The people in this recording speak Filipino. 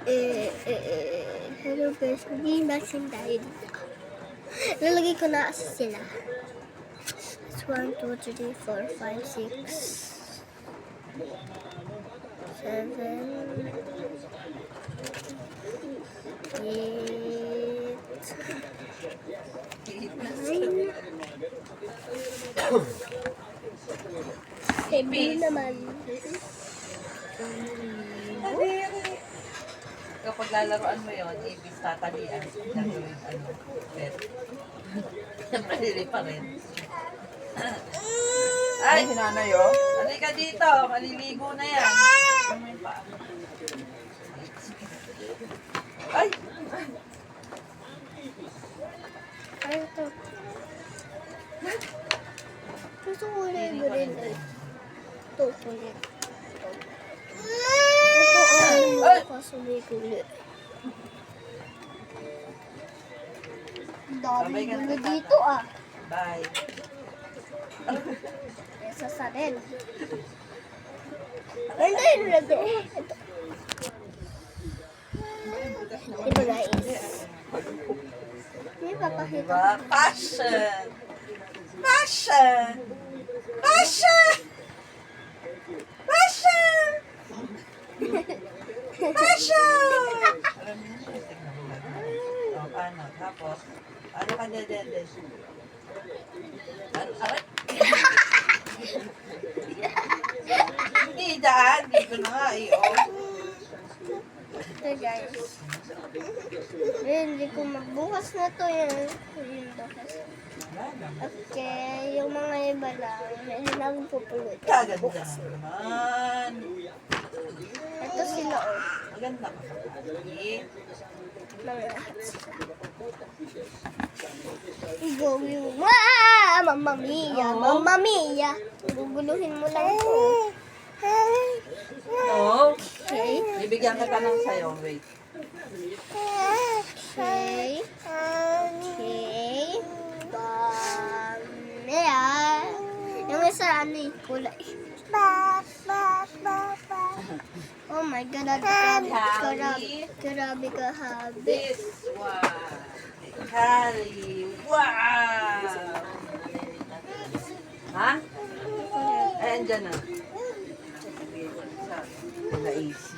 Hello guys, mag-i-unboxing tayo dito. Lalagay ko na kasi sila. It's 1, 2, 3, 4, 5, 6, 7, 8, 9, 10 naman. Kapag lalaroan mo yun, ibig tatalian. Gagawin pet. Malili pa rin. Ay, sinanay oh. Halika dito, maliligo na yan. Ay! Ano to? Gusto ko ulit rin. Ito, ulit. Ito, kaso may kulit. Dami gulo dito ah. Bye. Esa sa rin. Ano yun lagi? Diba guys? Hindi papakita. Diba? Passion! Passion! Passion! Passion! Passion! Alam mo yun, tignan mo lang. O, paano? Tapos, ano ka dedede? Aray? Hindi dyan. Hindi ko na nga Ito guys. Hindi ko magbukas na to yan. Okay, yung mga iba lang. Hindi na akong pupulot. Kaganda naman. Ito sila oh. Maganda ka sa kali. Mga lahat sila. Going, wow! Mamma mia! Mamma mia! Guguluhin mo lang po. No. Okay. Bibigyan kita ng sayo. Wait. Okay. Okay. Mia! Yung isa ano eh, kulay. Oh my God, grabe ka habi. This one. Kali. Wow! Ha? Ay, andyan na. Naisi.